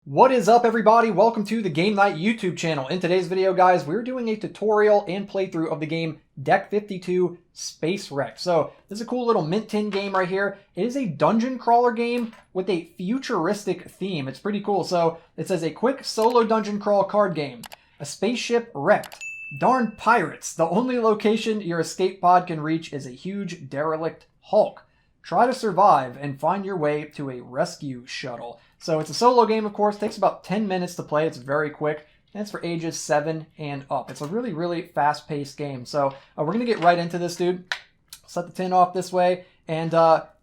What is up, everybody? Welcome to the Game Night YouTube channel. In today's video, guys, we're doing a tutorial and playthrough of the game Deck 52 Space Wreck. So this is a cool little mint tin game right here. It is a dungeon crawler game with a futuristic theme. It's pretty cool. So it says a quick solo dungeon crawl card game. A spaceship wrecked. Darn pirates. The only location your escape pod can reach is a huge derelict hulk. Try to survive and find your way to a rescue shuttle. So it's a solo game, of course. Takes about 10 minutes to play. It's very quick. And it's for ages 7 and up. It's a really, really fast-paced game. So we're going to get right into this, dude. Set the tin off this way. And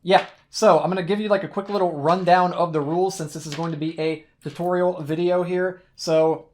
yeah, so I'm going to give you like a quick little rundown of the rules since this is going to be a tutorial video here. So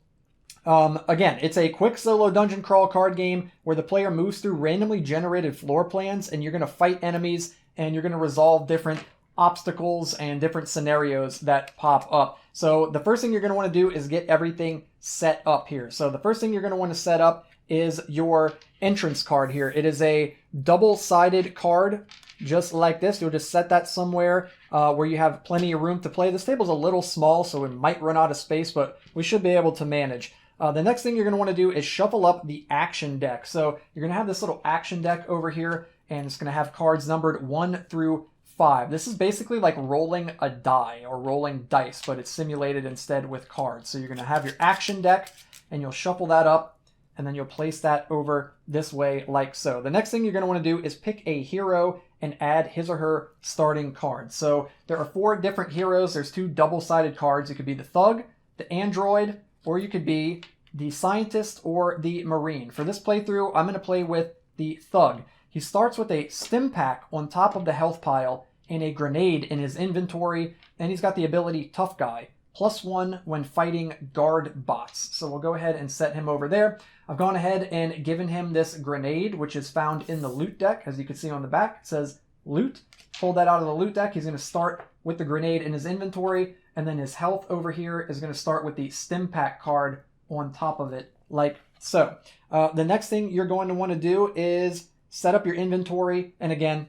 again, it's a quick solo dungeon crawl card game where the player moves through randomly generated floor plans and you're going to fight enemies and you're going to resolve different obstacles and different scenarios that pop up. So the first thing you're going to want to do is get everything set up here. So the first thing you're going to want to set up is your entrance card here. It is a double-sided card just like this. You'll just set that somewhere where you have plenty of room to play. This table's a little small, so we might run out of space, but we should be able to manage. The next thing you're going to want to do is shuffle up the action deck. So you're going to have this little action deck over here, and it's going to have cards numbered 1 through 5. This is basically like rolling a die or rolling dice, but it's simulated instead with cards. So you're going to have your action deck, and you'll shuffle that up, and then you'll place that over this way like so. The next thing you're going to want to do is pick a hero and add his or her starting card. So there are 4 different heroes. There's 2 double-sided cards. It could be the thug, the android, or you could be the scientist or the marine. For this playthrough, I'm going to play with the thug. He starts with a stim pack on top of the health pile and a grenade in his inventory, and he's got the ability Tough Guy, +1 when fighting guard bots. So we'll go ahead and set him over there. I've gone ahead and given him this grenade, which is found in the loot deck. As you can see on the back, it says loot. Pull that out of the loot deck. He's going to start with the grenade in his inventory, and then his health over here is going to start with the stim pack card on top of it, like so. The next thing you're going to want to do is set up your inventory, and again,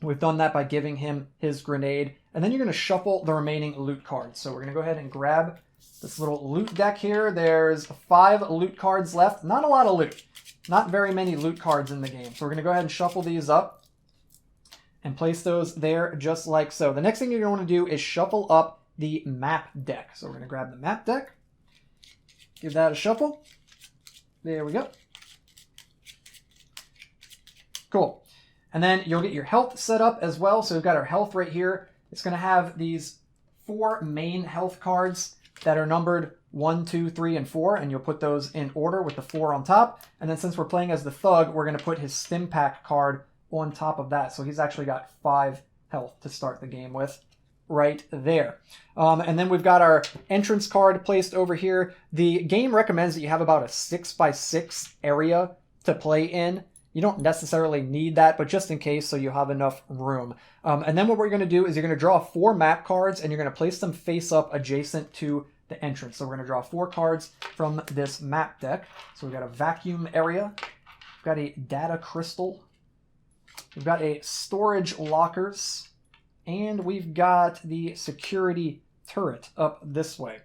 we've done that by giving him his grenade, and then you're going to shuffle the remaining loot cards. So we're going to go ahead and grab this little loot deck here. There's 5 loot cards left. Not a lot of loot. Not very many loot cards in the game. So we're going to go ahead and shuffle these up and place those there just like so. The next thing you're going to want to do is shuffle up the map deck. So we're going to grab the map deck, give that a shuffle. There we go. Cool. And then you'll get your health set up as well. So we've got our health right here. It's going to have these 4 main health cards that are numbered 1, 2, 3, and 4. And you'll put those in order with the 4 on top. And then since we're playing as the thug, we're going to put his stim pack card on top of that. So he's actually got 5 health to start the game with right there. And then we've got our entrance card placed over here. The game recommends that you have about a 6x6 area to play in. You don't necessarily need that, but just in case, so you have enough room. And then what we're going to do is you're going to draw 4 map cards, and you're going to place them face up adjacent to the entrance. So we're going to draw 4 cards from this map deck. So we've got a vacuum area. We've got a data crystal. We've got a storage lockers. And we've got the security turret up this way.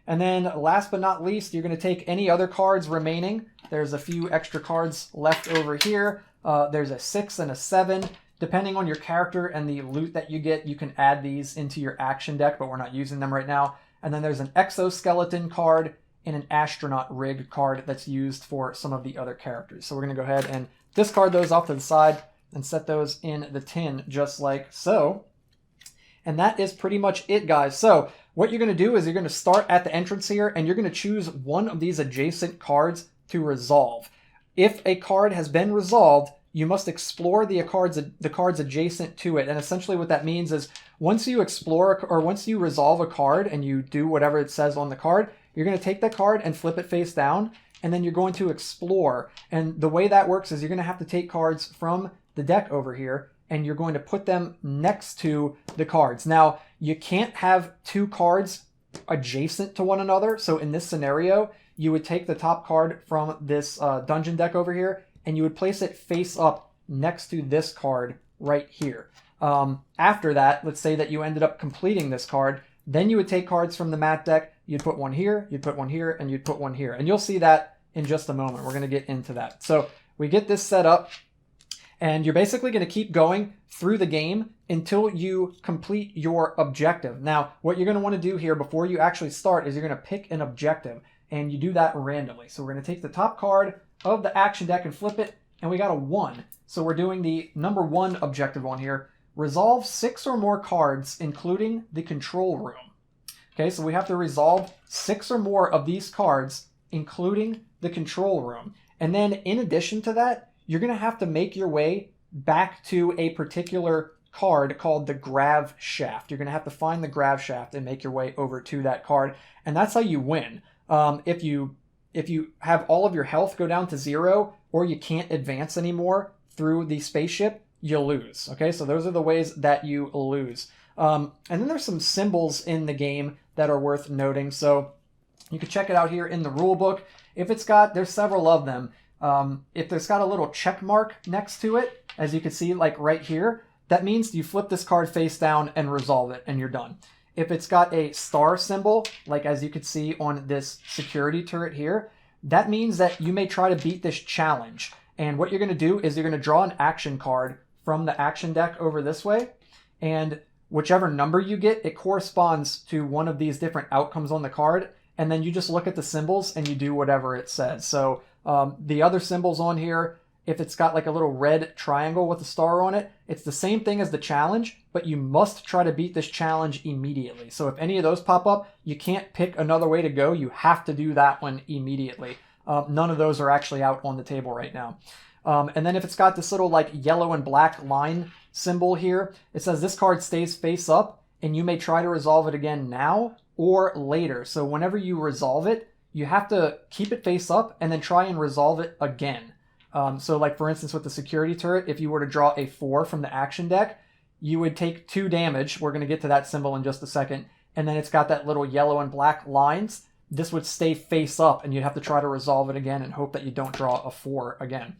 And then last but not least, you're going to take any other cards remaining. There's a few extra cards left over here. There's a 6 and a 7. Depending on your character and the loot that you get, you can add these into your action deck, but we're not using them right now. And then there's an exoskeleton card and an astronaut rig card that's used for some of the other characters. So we're going to go ahead and discard those off to the side and set those in the tin just like so. And that is pretty much it, guys. So what you're going to do is you're going to start at the entrance here, and you're going to choose one of these adjacent cards to resolve. If a card has been resolved, you must explore the cards adjacent to it. And essentially what that means is once you explore or once you resolve a card and you do whatever it says on the card, you're going to take that card and flip it face down, and then you're going to explore. And the way that works is you're going to have to take cards from the deck over here, and you're going to put them next to the cards. Now, you can't have 2 cards adjacent to one another. So in this scenario, you would take the top card from this dungeon deck over here, and you would place it face up next to this card right here. After that, let's say that you ended up completing this card, Then you would take cards from the map deck. You'd put one here, you'd put one here, and you'd put one here. And you'll see that in just a moment. We're going to get into that. So we get this set up, and you're basically going to keep going through the game until you complete your objective. Now, what you're going to want to do here before you actually start is you're going to pick an objective, and you do that randomly. So we're going to take the top card of the action deck and flip it, and we got a 1. So we're doing the number 1 objective on here. Resolve 6 or more cards, including the control room. Okay, so we have to resolve 6 or more of these cards, including the control room. And then in addition to that, you're going to have to make your way back to a particular card called the grav shaft. You're going to have to find the grav shaft and make your way over to that card. And that's how you win. If you have all of your health go down to 0, or you can't advance anymore through the spaceship, you lose. Okay, so those are the ways that you lose. And then there's some symbols in the game that are worth noting. So you can check it out here in the rule book. If it's got, there's several of them. If there's got a little check mark next to it, as you can see, like right here, that means you flip this card face down and resolve it, and you're done. If it's got a star symbol, like as you can see on this security turret here, that means that you may try to beat this challenge. And what you're going to do is you're going to draw an action card from the action deck over this way, and whichever number you get, it corresponds to one of these different outcomes on the card, and then you just look at the symbols and you do whatever it says. So the other symbols on here, if it's got like a little red triangle with a star on it, it's the same thing as the challenge, but you must try to beat this challenge immediately. So if any of those pop up, you can't pick another way to go. You have to do that one immediately. None of those are actually out on the table right now. And then if it's got this little like yellow and black line symbol here, it says this card stays face up, and you may try to resolve it again now or later. So whenever you resolve it, you have to keep it face up and then try and resolve it again. So like for instance with the security turret, if you were to draw a 4 from the action deck, you would take 2 damage. We're going to get to that symbol in just a second. And then it's got that little yellow and black lines. This would stay face up, and you'd have to try to resolve it again and hope that you don't draw a 4 again.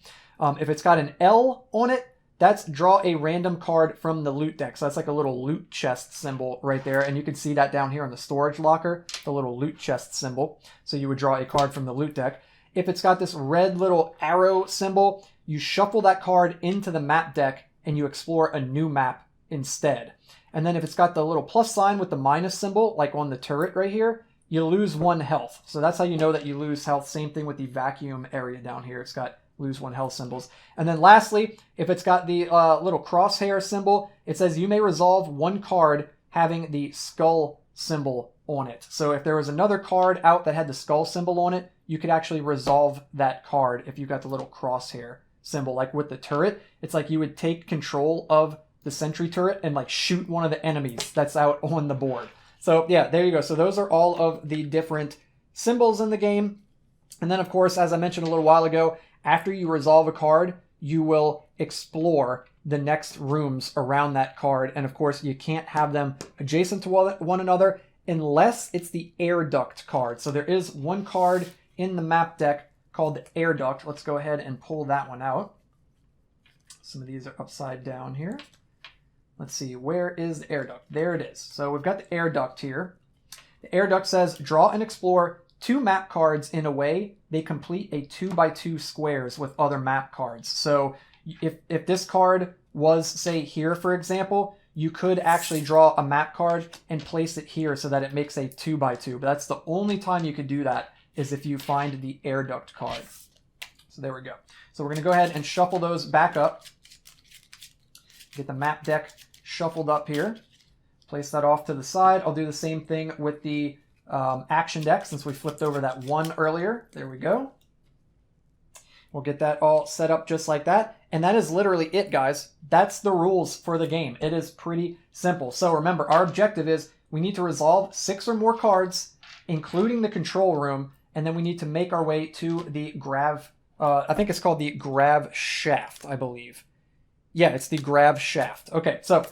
If it's got an L on it, that's draw a random card from the loot deck. So that's like a little loot chest symbol right there. And you can see that down here in the storage locker, the little loot chest symbol. So you would draw a card from the loot deck. If it's got this red little arrow symbol, you shuffle that card into the map deck and you explore a new map instead. And then if it's got the little plus sign with the minus symbol, like on the turret right here, you lose 1 health. So that's how you know that you lose health. Same thing with the vacuum area down here. It's got lose 1 health symbols. And then lastly, if it's got the little crosshair symbol, it says you may resolve 1 card having the skull symbol on it. So if there was another card out that had the skull symbol on it, you could actually resolve that card if you got the little crosshair symbol. Like with the turret, it's like you would take control of the sentry turret and like shoot one of the enemies that's out on the board. So yeah, there you go. So those are all of the different symbols in the game. And then of course, as I mentioned a little while ago, after you resolve a card, you will explore the next rooms around that card. And of course, you can't have them adjacent to one another unless it's the air duct card. So there is one card in the map deck called the air duct. Let's go ahead and pull that one out. Some of these are upside down here. Let's see, where is the air duct? There it is. So we've got the air duct here. The air duct says, draw and explore 2 map cards in a way they complete a 2x2 squares with other map cards. So if this card was, say, here, for example, you could actually draw a map card and place it here so that it makes a 2x2. But that's the only time you could do that is if you find the air duct card. So there we go. So we're going to go ahead and shuffle those back up. Get the map deck shuffled up here. Place that off to the side. I'll do the same thing with the action deck since we flipped over that 1 earlier. There we go. We'll get that all set up just like that. And that is literally it, guys. That's the rules for the game. It is pretty simple. So remember, our objective is we need to resolve 6 or more cards, including the control room, and then we need to make our way to the grav, I think it's called the grav shaft, I believe. Yeah, it's the grav shaft. Okay, so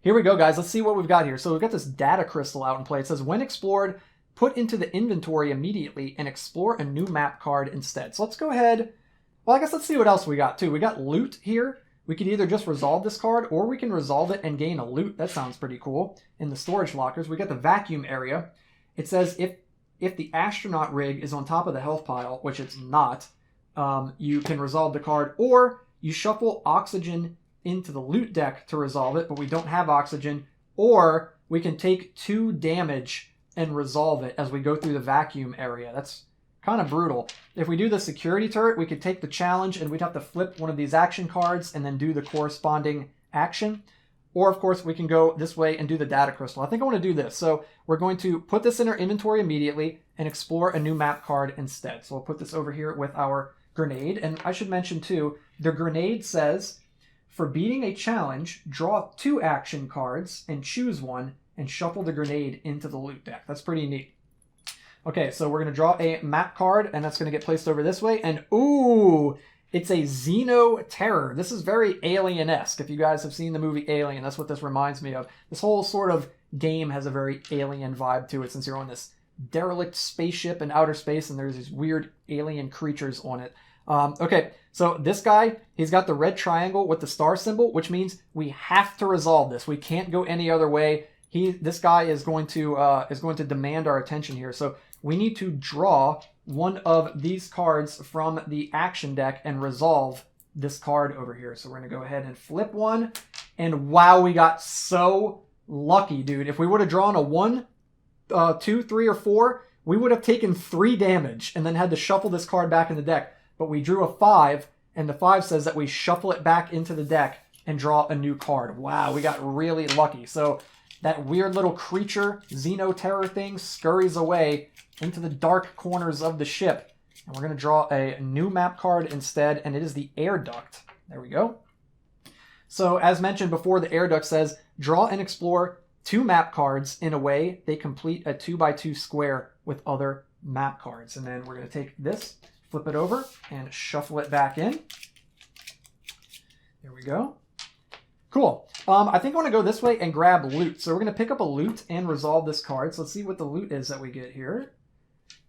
here we go, guys. Let's see what we've got here. So we've got this data crystal out in play. It says, when explored, put into the inventory immediately and explore a new map card instead. So let's go ahead. Well, I guess let's see what else we got, too. We got loot here. we could either just resolve this card, or we can resolve it and gain a loot. That sounds pretty cool. In the storage lockers, we got the vacuum area. It says if the astronaut rig is on top of the health pile, which it's not, you can resolve the card, or you shuffle oxygen into the loot deck to resolve it, but we don't have oxygen, or we can take 2 damage and resolve it as we go through the vacuum area. That's kind of brutal. If we do the security turret, we could take the challenge and we'd have to flip one of these action cards and then do the corresponding action. Or, of course, we can go this way and do the data crystal. I think I want to do this. So we're going to put this in our inventory immediately and explore a new map card instead. So we'll put this over here with our grenade. And I should mention, too, the grenade says, for beating a challenge, draw 2 action cards and choose one and shuffle the grenade into the loot deck. That's pretty neat. Okay, so we're going to draw a map card, and that's going to get placed over this way. And, ooh, it's a Xeno Terror. This is very Alien-esque. If you guys have seen the movie Alien, that's what this reminds me of. This whole sort of game has a very alien vibe to it, since you're on this derelict spaceship in outer space, and there's these weird alien creatures on it. Okay, so this guy, he's got the red triangle with the star symbol, which means we have to resolve this. We can't go any other way. This guy is going to demand our attention here. So we need to draw one of these cards from the action deck and resolve this card over here. So we're going to go ahead and flip one. And wow, we got so lucky, dude. If we would have drawn a 1, 2, 3, or 4, we would have taken 3 damage and then had to shuffle this card back in the deck. But we drew a 5, and the 5 says that we shuffle it back into the deck and draw a new card. Wow, we got really lucky. So that weird little creature, Xeno Terror thing, scurries away into the dark corners of the ship. And we're going to draw a new map card instead, and it is the air duct. There we go. So as mentioned before, the air duct says, draw and explore 2 map cards in a way they complete a 2x2 square with other map cards. And then we're going to take this, flip it over, and shuffle it back in. There we go. Cool. I think I want to go this way and grab loot. So we're going to pick up a loot and resolve this card. So let's see what the loot is that we get here.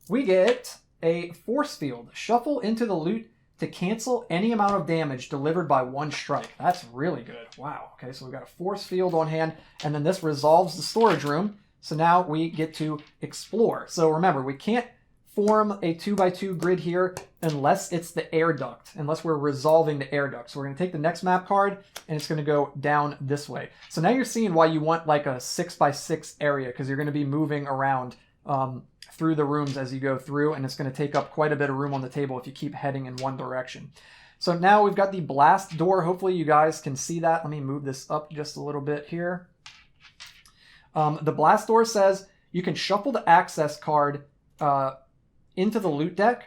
We get a force field. Shuffle into the loot to cancel any amount of damage delivered by 1 strike. That's really good. Wow. Okay, so we've got a force field on hand, and then this resolves the storage room. So now we get to explore. So remember, we can't form a 2x2 grid here unless it's the air duct, unless we're resolving the air duct. So we're going to take the next map card, and it's going to go down this way. So now you're seeing why you want like a 6x6 area, because you're going to be moving around through the rooms as you go through, and it's going to take up quite a bit of room on the table if you keep heading in one direction. So now we've got the blast door. Hopefully you guys can see that. Let me move this up just a little bit here. The blast door says you can shuffle the access card into the loot deck,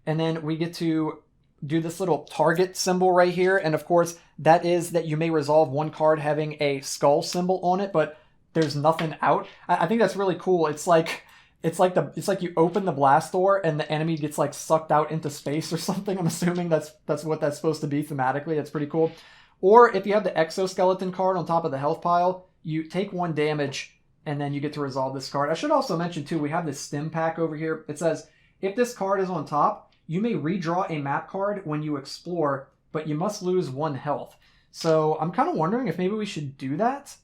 and then we get to do this little target symbol right here. And of course, that is that you may resolve 1 card having a skull symbol on it, but there's nothing out. I think that's really cool. It's like you open the blast door and the enemy gets like sucked out into space or something. I'm assuming that's what that's supposed to be thematically. That's pretty cool. Or if you have the exoskeleton card on top of the health pile, you take 1 damage and then you get to resolve this card. I should also mention too, we have this stim pack over here. It says, if this card is on top, you may redraw a map card when you explore, but you must lose 1 health. So I'm kind of wondering if maybe we should do that.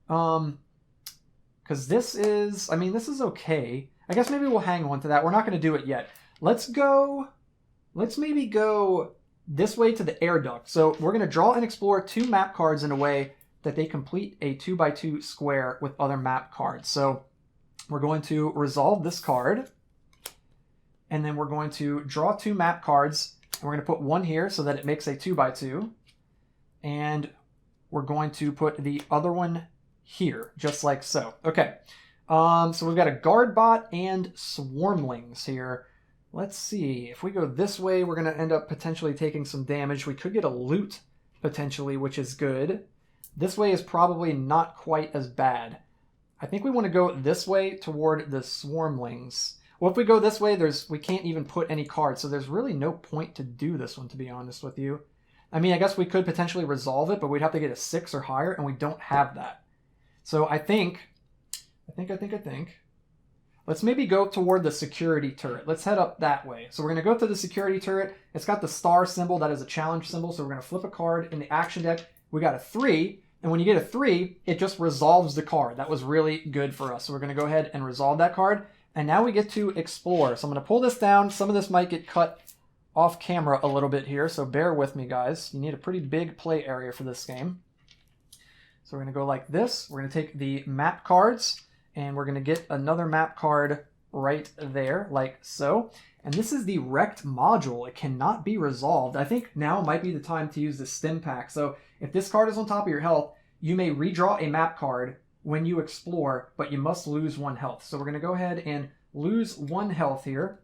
Because this is okay. I guess maybe we'll hang on to that. We're not going to do it yet. Let's maybe go this way to the air duct. So we're going to draw and explore 2 map cards in a way that they complete a 2x2 square with other map cards. So we're going to resolve this card. And then we're going to draw 2 map cards. And we're going to put 1 here so that it makes a 2x2. And we're going to put the other one here, just like so. Okay. So we've got a guard bot and swarmlings here. Let's see. If we go this way, we're going to end up potentially taking some damage. We could get a loot, potentially, which is good. This way is probably not quite as bad. I think we want to go this way toward the swarmlings. Well, if we go this way, we can't even put any cards, so there's really no point to do this one, to be honest with you. I mean, I guess we could potentially resolve it, but we'd have to get a 6 or higher, and we don't have that. So I think let's maybe go toward the security turret. Let's head up that way. So we're going to go to the security turret. It's got the star symbol. That is a challenge symbol. So we're going to flip a card in the action deck. We got a 3. And when you get a 3, it just resolves the card. That was really good for us. So we're going to go ahead and resolve that card. And now we get to explore. So I'm going to pull this down. Some of this might get cut off camera a little bit here. So bear with me, guys. You need a pretty big play area for this game. So we're going to go like this. We're going to take the map cards. And we're going to get another map card right there, like so. And this is the wrecked module. It cannot be resolved. I think now might be the time to use the stim pack. So if this card is on top of your health, you may redraw a map card when you explore, but you must lose 1 health. So we're going to go ahead and lose 1 health here.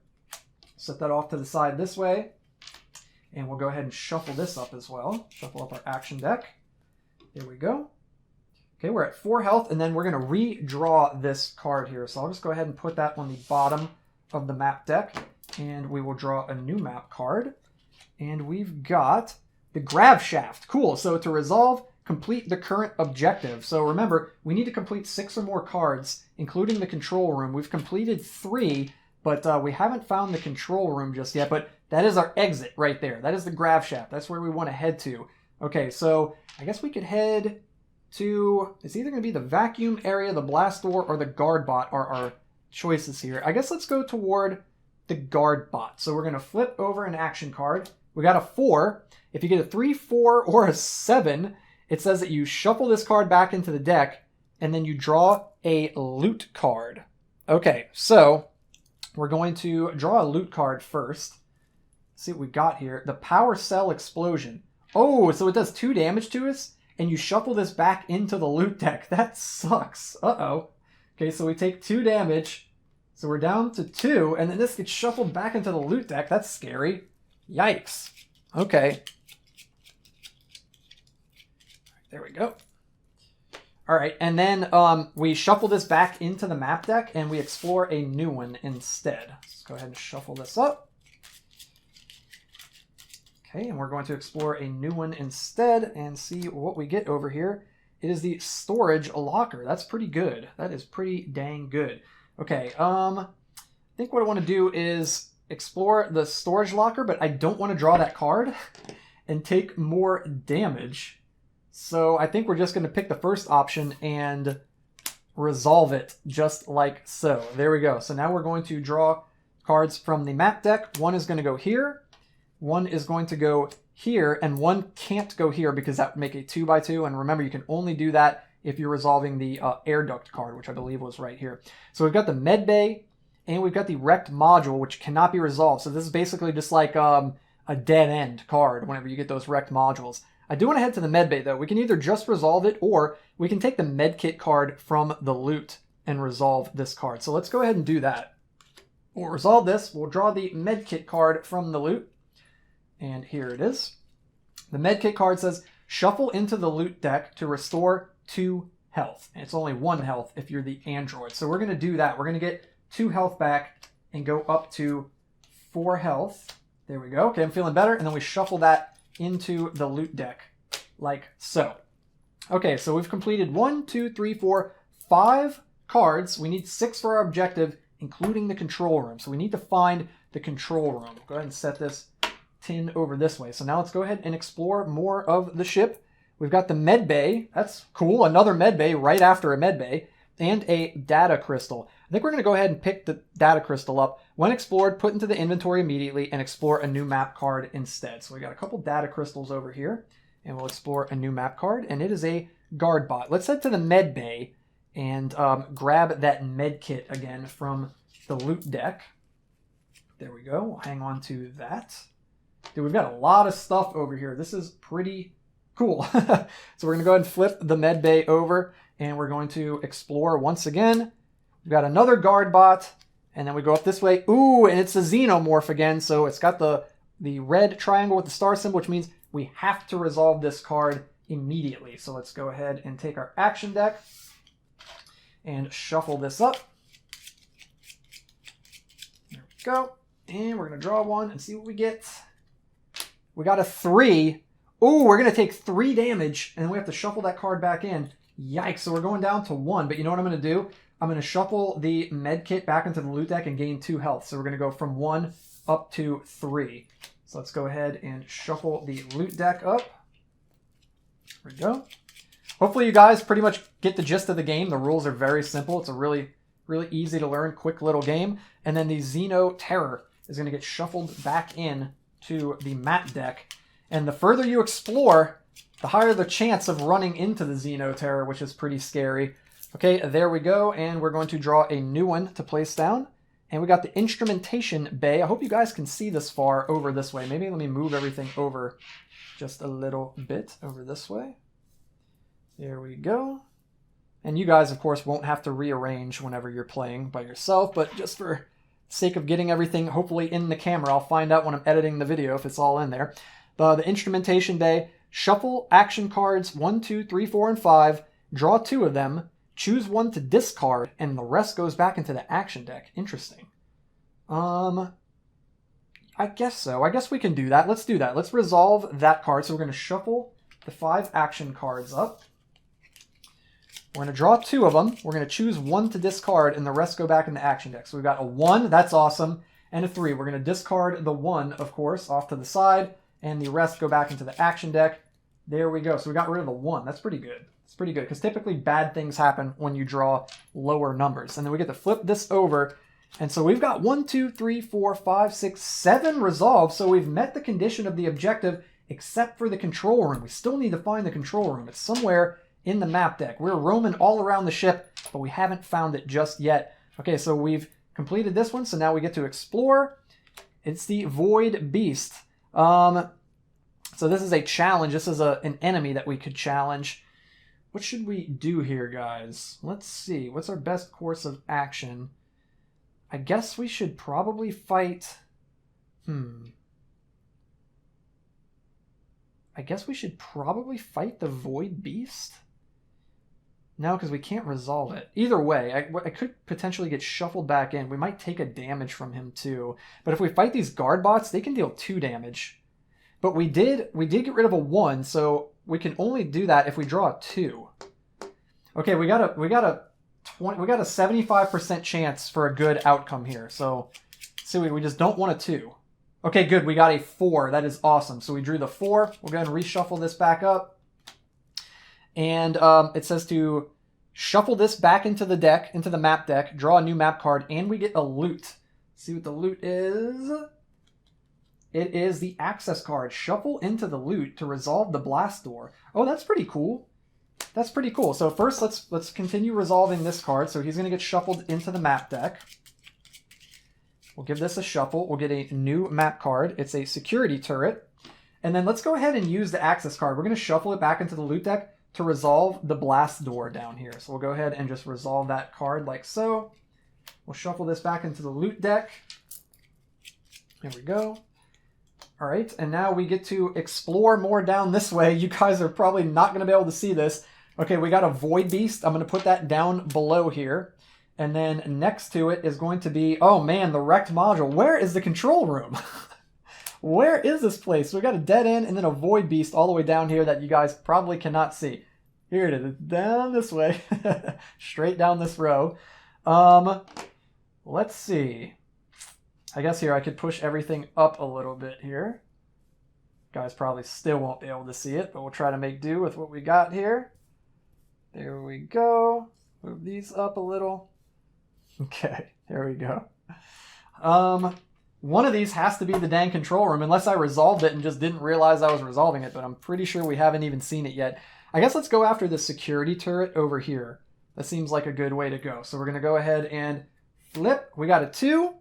Set that off to the side this way. And we'll go ahead and shuffle this up as well. Shuffle up our action deck. There we go. Okay, we're at 4 health, and then we're going to redraw this card here. So I'll just go ahead and put that on the bottom of the map deck, and we will draw a new map card. And we've got the grab shaft. Cool. So to resolve, complete the current objective. So remember, we need to complete 6 or more cards, including the control room. We've completed 3, but we haven't found the control room just yet. But that is our exit right there. That is the grab shaft. That's where we want to head to. Okay, so I guess we could head to... It's either going to be the vacuum area, the blast door, or the guard bot are our choices here. I guess let's go toward the guard bot. So we're going to flip over an action card. We got a 4. If you get a 3, 4, or a 7, it says that you shuffle this card back into the deck, and then you draw a loot card. Okay, so we're going to draw a loot card first. Let's see what we got here. The power cell explosion. Oh, so it does 2 damage to us, and you shuffle this back into the loot deck. That sucks. Uh-oh. Okay, so we take 2 damage. So we're down to 2, and then this gets shuffled back into the loot deck. That's scary. Yikes. Okay. There we go. All right, and then we shuffle this back into the map deck, and we explore a new one instead. Let's go ahead and shuffle this up. Okay, and we're going to explore a new one instead and see what we get over here. It is the storage locker. That's pretty good. That is pretty dang good. Okay, I think what I want to do is explore the storage locker, but I don't want to draw that card and take more damage. So I think we're just going to pick the first option and resolve it just like so. There we go. So now we're going to draw cards from the map deck. 1 is going to go here. 1 is going to go here. And 1 can't go here because that would make a 2x2. And remember, you can only do that if you're resolving the air duct card, which I believe was right here. So we've got the med bay and we've got the wrecked module, which cannot be resolved. So this is basically just like a dead end card whenever you get those wrecked modules. I do want to head to the med bay, though. We can either just resolve it, or we can take the med kit card from the loot and resolve this card. So let's go ahead and do that. We'll resolve this. We'll draw the med kit card from the loot. And here it is. The med kit card says, shuffle into the loot deck to restore 2 health. And it's only 1 health if you're the android. So we're going to do that. We're going to get 2 health back and go up to 4 health. There we go. Okay, I'm feeling better. And then we shuffle that into the loot deck like so. Okay, so we've completed 1, 2, 3, 4, 5 cards. We need 6 for our objective, including the control room. So we need to find the control room. Go ahead and set this tin over this way. So now let's go ahead and explore more of the ship. We've got the med bay. That's cool. Another med bay right after a med bay. And a data crystal. I think we're going to go ahead and pick the data crystal up. When explored, put into the inventory immediately and explore a new map card instead. So we got a couple data crystals over here. And we'll explore a new map card. And it is a guard bot. Let's head to the med bay and grab that med kit again from the loot deck. There we go. We'll hang on to that. Dude, we've got a lot of stuff over here. This is pretty cool. So we're going to go ahead and flip the med bay over. And we're going to explore once again. We've got another guard bot. And then we go up this way. Ooh, and it's a xenomorph again. So it's got the red triangle with the star symbol, which means we have to resolve this card immediately. So let's go ahead and take our action deck and shuffle this up. There we go. And we're going to draw 1 and see what we get. We got a 3. Ooh, we're going to take 3 damage. And we have to shuffle that card back in. Yikes, so we're going down to 1, but you know what I'm going to do? I'm going to shuffle the med kit back into the loot deck and gain 2 health. So we're going to go from 1 up to 3. So let's go ahead and shuffle the loot deck up. There we go. Hopefully you guys pretty much get the gist of the game. The rules are very simple. It's a really easy to learn, quick little game. And then the Xeno Terror is going to get shuffled back in to the map deck. And the further you explore, the higher the chance of running into the Xeno Terror, which is pretty scary. Okay, there we go. And we're going to draw a new one to place down. And we got the instrumentation bay. I hope you guys can see this far over this way. Maybe let me move everything over just a little bit over this way. There we go. And you guys, of course, won't have to rearrange whenever you're playing by yourself, but just for sake of getting everything hopefully in the camera, I'll find out when I'm editing the video if it's all in there. The instrumentation bay, shuffle action cards 1, 2, 3, 4, and 5, draw 2 of them, choose 1 to discard, and the rest goes back into the action deck. Interesting. I guess so. I guess we can do that. Let's do that. Let's resolve that card. So we're going to shuffle the 5 action cards up. We're going to draw 2 of them. We're going to choose 1 to discard, and the rest go back in the action deck. So we've got a 1, that's awesome, and a 3. We're going to discard the 1, of course, off to the side, and the rest go back into the action deck. There we go. So we got rid of the 1. That's pretty good. It's pretty good, because typically bad things happen when you draw lower numbers. And then we get to flip this over, and so we've got 1, 2, 3, 4, 5, 6, 7 resolved. So we've met the condition of the objective, except for the control room. We still need to find the control room. It's somewhere in the map deck. We're roaming all around the ship, but we haven't found it just yet. Okay, so we've completed this one, so now we get to explore. It's the Void Beast. So this is a challenge. This is an enemy that we could challenge. What should we do here, guys? Let's see. What's our best course of action? I guess we should probably fight... I guess we should probably fight the Void Beast? No, because we can't resolve it. Either way, I could potentially get shuffled back in. We might take a damage from him too. But if we fight these guard bots, they can deal 2 damage. But we did get rid of a 1, so we can only do that if we draw a 2. Okay, we got a 75% chance for a good outcome here. So see, we just don't want a 2. Okay, good. We got a 4. That is awesome. So we drew the 4. We'll go ahead and reshuffle this back up. And it says to shuffle this back into the deck, into the map deck, draw a new map card, and we get a loot. See what the loot is? It is the access card. Shuffle into the loot to resolve the blast door. Oh, that's pretty cool. That's pretty cool. So first, let's continue resolving this card. So he's going to get shuffled into the map deck. We'll give this a shuffle. We'll get a new map card. It's a security turret. And then let's go ahead and use the access card. We're going to shuffle it back into the loot deck to resolve the blast door down here. So we'll go ahead and just resolve that card like so. We'll shuffle this back into the loot deck. There we go. All right, and now we get to explore more down this way. You guys are probably not going to be able to see this. Okay, we got a Void Beast. I'm going to put that down below here. And then next to it is going to be, oh man, the wrecked module. Where is the control room? Where is this place? We got a dead end and then a Void Beast all the way down here that you guys probably cannot see. Here it is, down this way, straight down this row. Let's see. I guess here I could push everything up a little bit here. Guys probably still won't be able to see it, but we'll try to make do with what we got here. There we go. Move these up a little. Okay, there we go. One of these has to be the dang control room, unless I resolved it and just didn't realize I was resolving it, but I'm pretty sure we haven't even seen it yet. I guess let's go after the security turret over here. That seems like a good way to go. So we're going to go ahead and flip. We got a 2,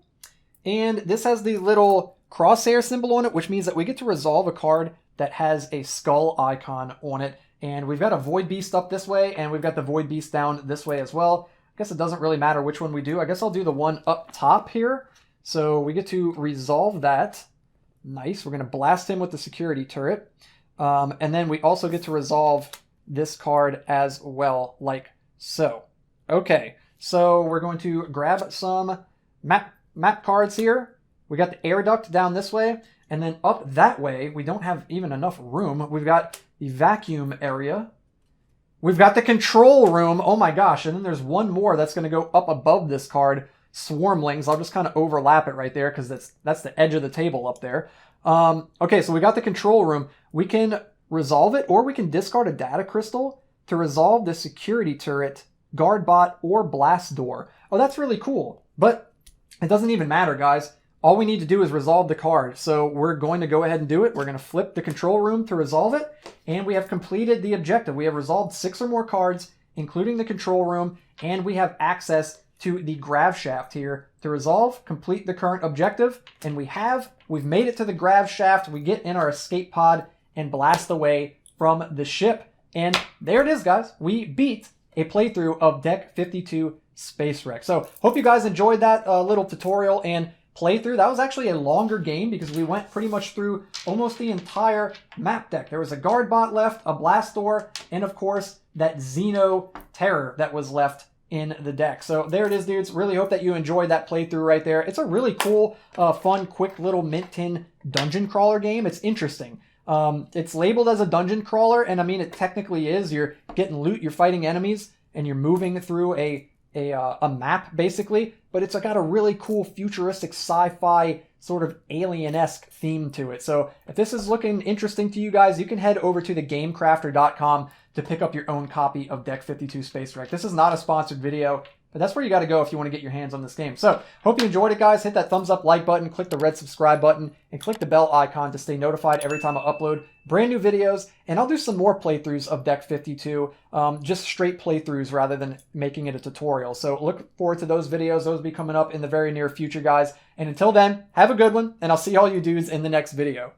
and this has the little crosshair symbol on it, which means that we get to resolve a card that has a skull icon on it. And we've got a Void Beast up this way, and we've got the Void Beast down this way as well. I guess it doesn't really matter which one we do. I guess I'll do the one up top here. So we get to resolve that. Nice. We're going to blast him with the security turret. And then we also get to resolve this card as well, like so. Okay, so we're going to grab some map cards here. We got the air duct down this way. And then up that way, we don't have even enough room. We've got the vacuum area. We've got the control room. Oh my gosh. And then there's one more that's going to go up above this card. Swarmlings. I'll just kind of overlap it right there because that's the edge of the table up there. Okay, so we got the control room. We can resolve it, or we can discard a data crystal to resolve the security turret, guard bot, or blast door. Oh, that's really cool. But it doesn't even matter, guys. All we need to do is resolve the card. So we're going to go ahead and do it. We're going to flip the control room to resolve it. And we have completed the objective. We have resolved 6 or more cards, including the control room. And we have access to the grav shaft here to resolve, complete the current objective. And we've made it to the grav shaft. We get in our escape pod and blast away from the ship. And there it is, guys. We beat a playthrough of Deck 52 Space Wreck. So hope you guys enjoyed that little tutorial and playthrough. That was actually a longer game because we went pretty much through almost the entire map deck. There was a guard bot left, a blast door, and of course that Xeno Terror that was left in the deck. So there it is, dudes. Really hope that you enjoyed that playthrough right there. It's a really cool, fun, quick little mint tin dungeon crawler game. It's interesting. It's labeled as a dungeon crawler, and I mean it technically is. You're getting loot, you're fighting enemies, and you're moving through a map basically, but it's got a really cool futuristic sci-fi sort of alien-esque theme to it. So if this is looking interesting to you guys, you can head over to thegamecrafter.com to pick up your own copy of Deck 52 Space Wreck. This is not a sponsored video, but that's where you got to go if you want to get your hands on this game. So hope you enjoyed it, guys. Hit that thumbs up like button, click the red subscribe button, and click the bell icon to stay notified every time I upload brand new videos. And I'll do some more playthroughs of Deck 52, just straight playthroughs rather than making it a tutorial. So look forward to those videos. Those will be coming up in the very near future, guys. And until then, have a good one, and I'll see all you dudes in the next video.